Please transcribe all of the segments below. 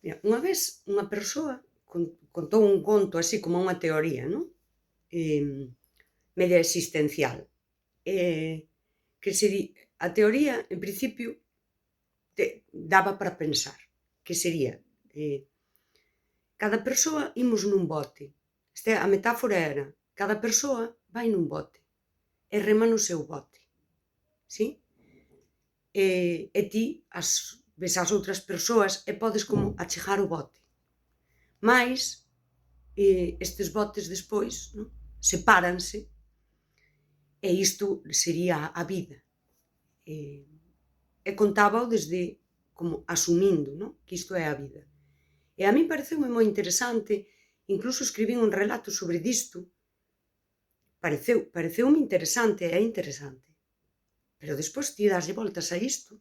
Mira, unha vez unha persoa contou un conto así como unha teoría, non? Media existencial. Eh, que a teoría, en principio, daba para pensar, que sería, eh, cada persoa imos nun bote. A metáfora era, cada persoa vai nun bote e rema no seu bote, sí? E ti ves as outras persoas e podes como achegar o bote. Mais, estes botes despois, non? Sepáranse e isto sería a vida. E contábao desde como asumindo, non? Que isto é a vida. E a min pareceume moi interesante, incluso escribín un relato sobre disto, pareceume interesante, é interesante. Pero despois ti daslle voltas a isto,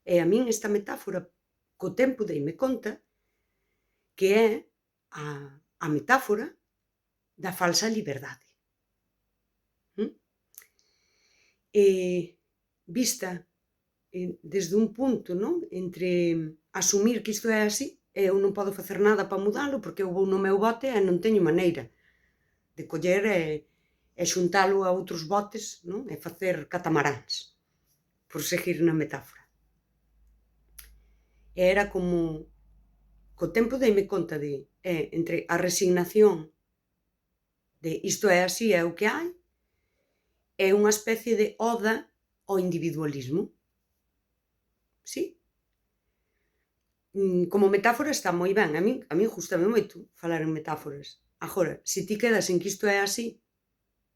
e a min esta metáfora, co tempo deime conta, que é a metáfora da falsa liberdade. Vista desde un punto, non? Entre asumir que isto é así, e eu non podo facer nada para mudalo, porque eu vou no meu bote e non teño maneira de coller e xuntalo a outros botes, non? E facer catamaráns, por seguir na metáfora. E era como, co tempo deime conta entre a resignación de isto é así, é o que hai, é unha especie de oda ao individualismo. Sí? Como metáfora está moi ben, a min gústame moito falar en metáforas. Agora, se ti quedas en que isto é así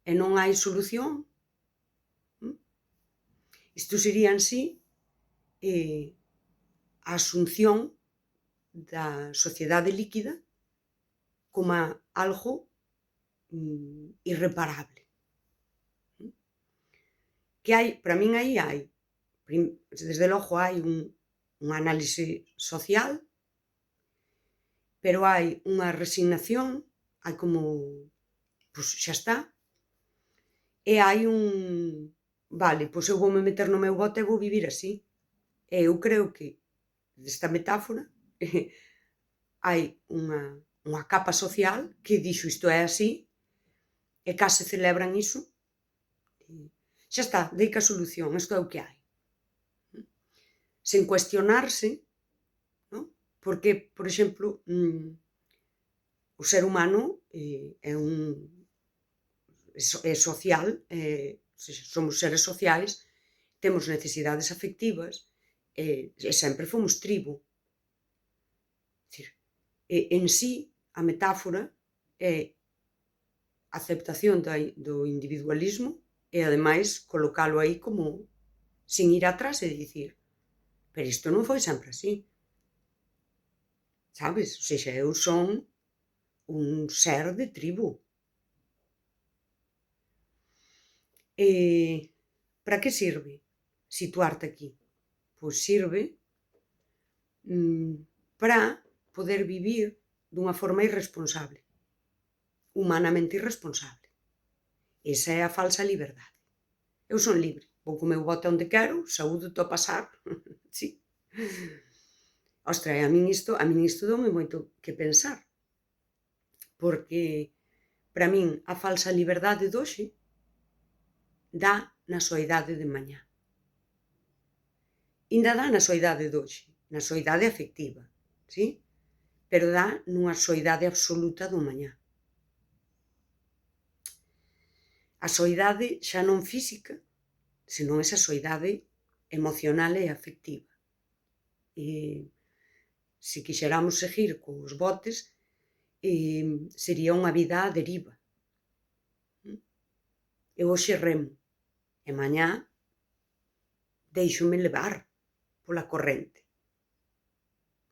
e non hai solución, isto sería en sí a asunción da sociedade líquida como algo irreparable. Que hai, para min aí hai, desde logo hai un análise social, pero hai unha resignación, hai como, pois xa está, e hai vale, pois eu voume meter no meu bote e vou vivir así. E eu creo que, desta metáfora, hai unha capa social que dixo isto é así, e case celebran iso, xa está, dei que a solución, isto é o que hai. Sen cuestionarse, non? Porque, por exemplo, o ser humano é social, somos seres sociais, temos necesidades afectivas e sempre fomos tribo. En sí, a metáfora é a aceptación do individualismo e, ademais, colocalo aí como sin ir atrás e dicir, pero isto non foi sempre así. Sabes? Ou seja, eu son un ser de tribo. Para que sirve situarte aquí? Pois sirve para poder vivir dunha forma irresponsable, humanamente irresponsable. Esa é a falsa liberdade. Eu son libre, vou co meu bote onde quero, saúdo-te ao pasar, sí. Ostra, a min isto doume moito que pensar, porque para min a falsa liberdade de hoxe dá na soidade de mañá. Inda dá na soidade de hoxe, na soidade afectiva, sí? Pero dá nunha soidade absoluta do mañá. A soidade xa non física, senón esa soidade emocional e afectiva. Se quixéramos seguir cos botes, sería unha vida á deriva. Eu hoxe remo, e mañá deixome levar pola corrente,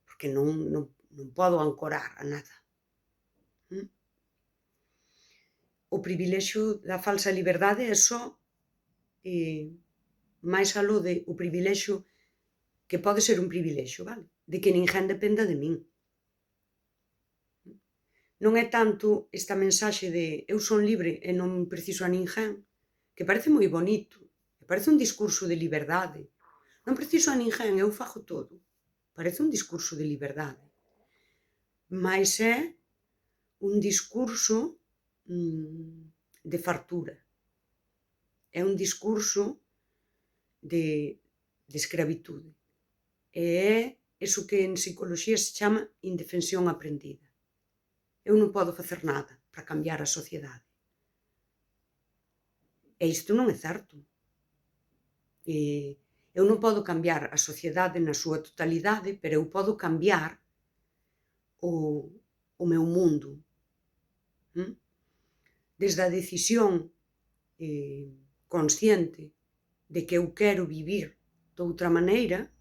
porque non podo ancorar a nada. O privilexio da falsa liberdade é só máis aló de o privilexio, que pode ser un privilexio, vale? De que ninguén dependa de min. Non é tanto esta mensaxe de eu son libre e non preciso a ninguén, que parece moi bonito, parece un discurso de liberdade. Non preciso a ninguén, eu fago todo. Parece un discurso de liberdade. mais é un discurso de fartura. É un discurso de escravitude. E é iso que en psicoloxía se chama indefensión aprendida. Eu non podo facer nada para cambiar a sociedade. E isto non é certo. Eu non podo cambiar a sociedade na súa totalidade, pero eu podo cambiar o meu mundo. Desde a decisión consciente de que eu quero vivir de outra maneira,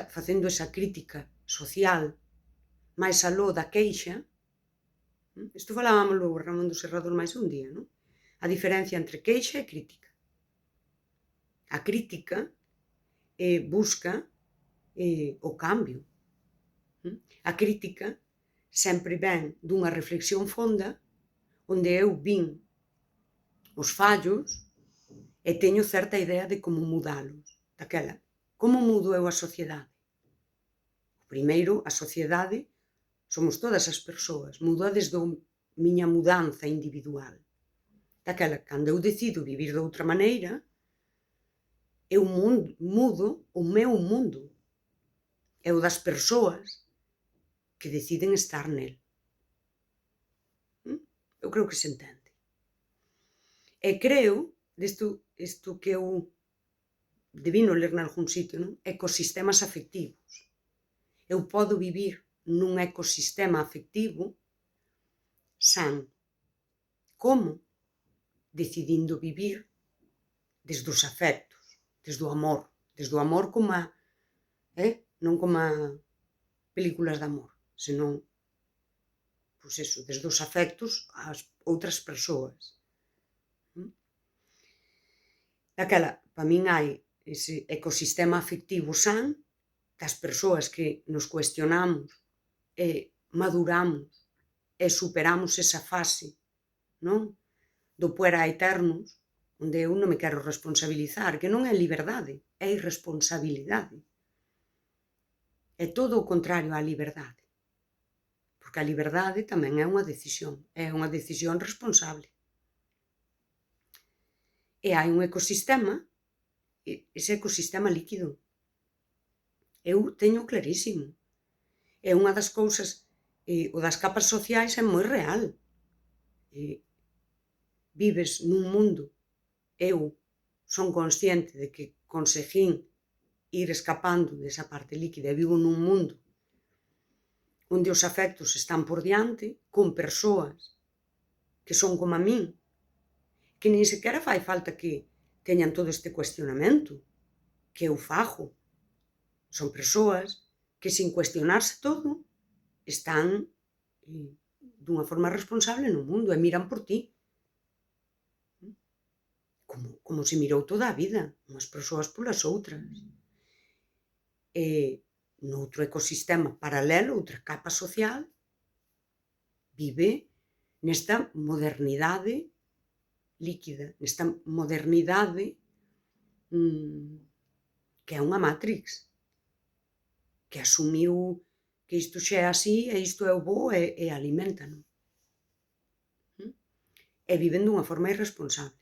facendo esa crítica social máis aló da queixa. Isto falábamoslo o Ramón do Serrador máis un día, non? A diferencia entre queixa e crítica. A crítica busca o cambio. A crítica sempre ven dunha reflexión fonda onde eu vin os fallos e teño certa idea de como mudalos. Daquela, como mudo eu a sociedade? Primeiro, a sociedade somos todas as persoas, muda desde a miña mudanza individual. Daquela, cando eu decido vivir de outra maneira, eu mudo o meu mundo. É o das persoas que deciden estar nel. Eu creo que se entende. E creo, isto que eu debino ler nalgún sitio, non? Ecosistemas afectivos. Eu podo vivir nun ecosistema afectivo san. Como? Decidindo vivir desde os afectos, desde o amor como non como películas de amor, senón, pois eso, desde os afectos ás outras persoas. Daquela, para min hai ese ecosistema afectivo san das persoas que nos cuestionamos e maduramos e superamos esa fase, non? Do puera eternos, onde eu non me quero responsabilizar, que non é liberdade, é irresponsabilidade. É todo o contrario á liberdade. Porque a liberdade tamén é unha decisión responsable. E hai un ecosistema, ese ecosistema líquido. Eu teño clarísimo. É unha das cousas, o das capas sociais é moi real. Vives nun mundo, eu son consciente de que conseguín ir escapando desa parte líquida e vivo nun mundo onde os afectos están por diante, con persoas que son como a min, que nin sequera fai falta que teñan todo este cuestionamento que eu fago. Son persoas que, sin cuestionarse todo, están dunha forma responsable no mundo e miran por ti. Como se mirou toda a vida, unhas persoas polas outras. E noutro ecosistema paralelo, outra capa social, vive nesta modernidade líquida, nesta modernidade que é unha matrix, que asumiu que isto xa é así e isto é o bo e alimentano. E viven dunha forma irresponsable.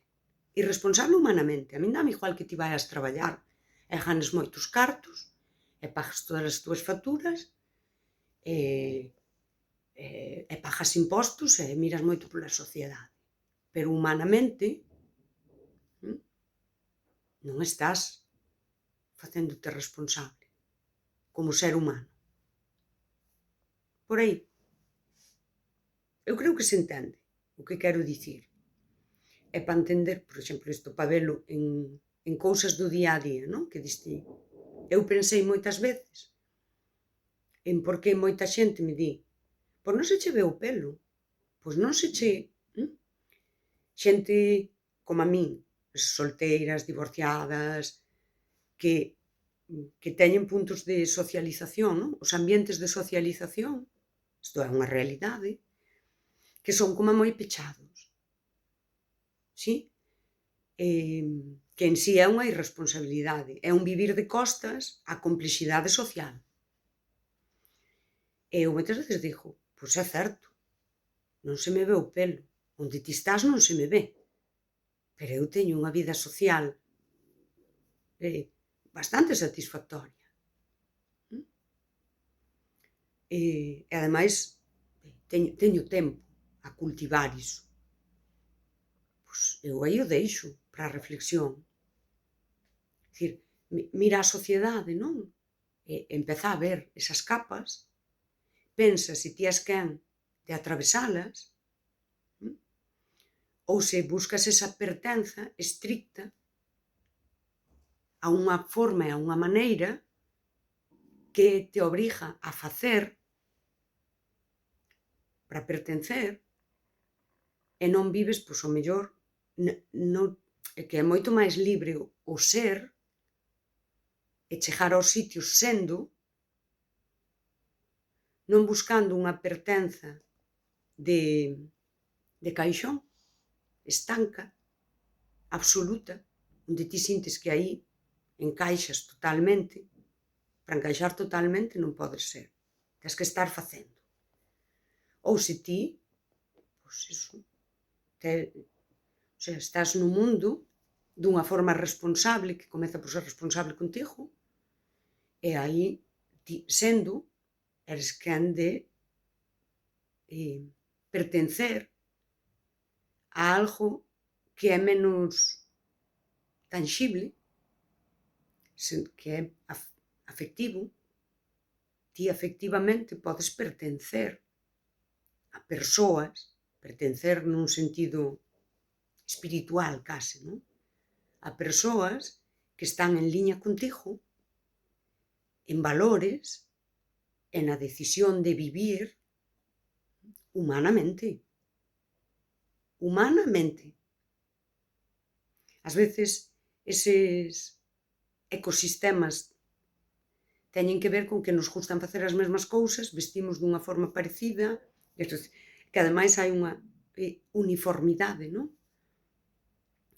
Irresponsable humanamente. A min dame igual que ti vayas traballar e ganes moitos cartos e pagas todas as túas facturas e pagas impostos e miras moito pola sociedade. Pero humanamente non estás facéndote responsable como ser humano. Por aí. Eu creo que se entende o que quero dicir. E para entender, por exemplo, isto para velo en cousas do día a día, non? Que diste, eu pensei moitas veces en por que moita xente me di, pois non se che ve o pelo, pois non se che... Xente como a min, solteiras, divorciadas, que teñen puntos de socialización, non? Os ambientes de socialización, isto é unha realidade, que son como moi pechados. Sí? Que en sí é unha irresponsabilidade, é un vivir de costas á complexidade social. E eu moitas veces digo, pois é certo, non se me ve o pelo, onde ti estás non se me ve, pero eu teño unha vida social bastante satisfactoria. E ademais teño tempo a cultivar iso. Pois eu aí o deixo para a reflexión. Dicir, mira a sociedade, non? E empeza a ver esas capas, pensa se ti és quen de atravesalas, ou se buscas esa pertenza estricta a unha forma e a unha maneira que te obriga a facer para pertencer e non vives, pois, o mellor, que é moito máis libre o ser e chegar aos sitios sendo, non buscando unha pertenza de caixón, estanca, absoluta, onde ti sintes que aí encaixas totalmente. Para encaixar totalmente non podes ser. Tens que estar facendo. Ou se ti, pois iso, estás no mundo dunha forma responsable, que comeza por ser responsable contigo, e aí, ti sendo, eres quen de pertencer a algo que é menos tangible, que é afectivo. Ti afectivamente podes pertencer a persoas, pertencer nun sentido espiritual case, non? A persoas que están en liña contigo, en valores, e na decisión de vivir humanamente. Humanamente. Ás veces, eses ecosistemas teñen que ver con que nos gustan facer as mesmas cousas, vestimos dunha forma parecida, que ademais hai unha uniformidade, non?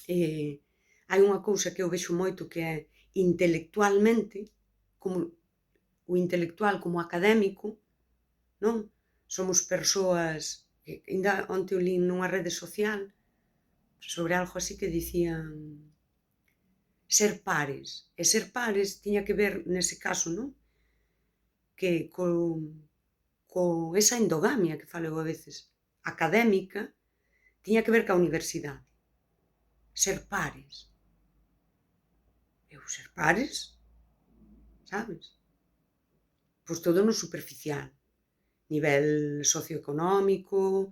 Hai unha cousa que eu vexo moito que é intelectualmente, como o intelectual como académico, non? Somos persoas, ainda onte eu li nunha rede social sobre algo así que dicían ser pares. E ser pares tiña que ver, nese caso, non? Que con esa endogamia que falo a veces académica, tiña que ver ca universidade. Ser pares. Eu ser pares, sabes? Pois todo no superficial. Nivel socioeconómico,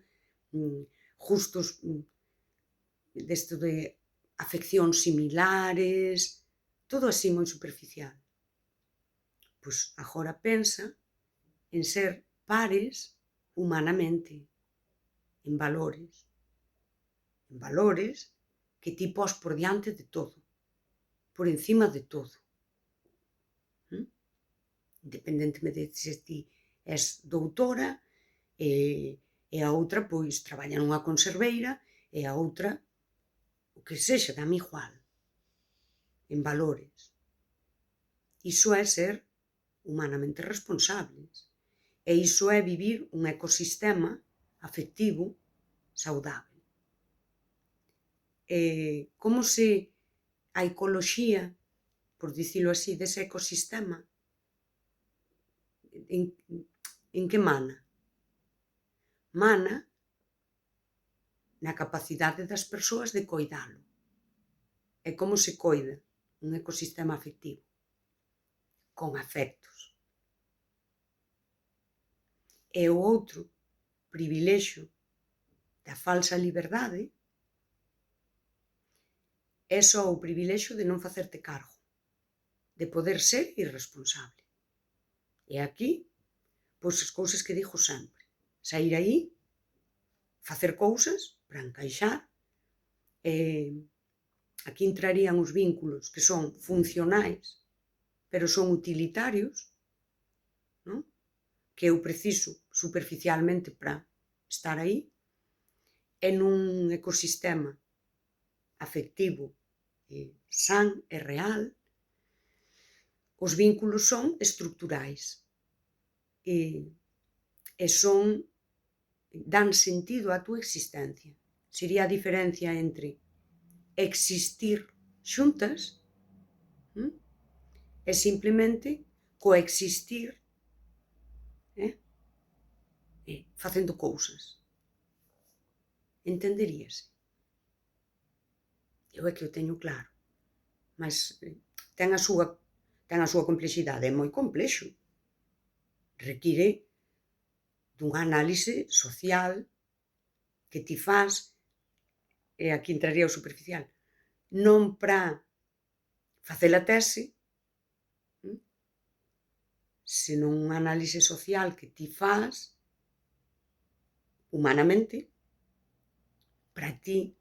justos desto de afeccións similares, todo así moi superficial. Pois agora pensa en ser pares humanamente, en valores. En valores que ti pos por diante de todo, por encima de todo. Independentemente de se ti és doutora e a outra pois traballa nunha conserveira e a outra o que sexa, dame igual. En valores. Iso é ser humanamente responsables. E iso é vivir un ecosistema afectivo saudável. Como se a ecoloxía, por dicilo así, dese ecosistema, en que mana? Mana na capacidade das persoas de coidalo. E como se coida un ecosistema afectivo? Con afectos. E o outro privilexio da falsa liberdade é só o privilexio de non facerte cargo, de poder ser irresponsable. E aquí, pois as cousas que digo sempre, sair aí, facer cousas para encaixar, aquí entrarían os vínculos que son funcionais, pero son utilitarios, non? Que eu preciso superficialmente para estar aí, e nun ecosistema afectivo, san e real, os vínculos son estruturais. e dan sentido á túa existencia. Sería a diferencia entre existir xuntas e simplemente coexistir facendo cousas. Entenderíase? Eu é que o teño claro, mas ten a súa complexidade, é moi complexo. Require dunha análise social que ti fas, e aquí entraría o superficial, non para facer a tese, senón unha análise social que ti fas humanamente para ti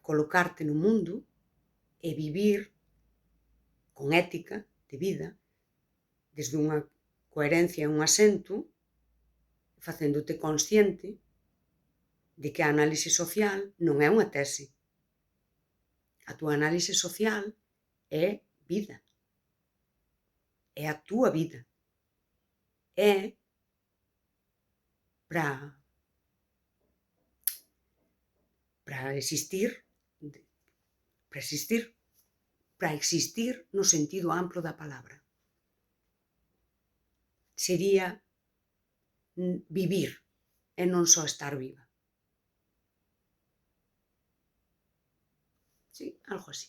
colocarte no mundo e vivir con ética de vida desde unha coherencia e un asento, facéndote consciente de que a análise social non é unha tese. A túa análise social é vida. É a túa vida. É para existir, para existir no sentido amplo da palabra. Sería vivir e non só estar viva. Sí, algo así.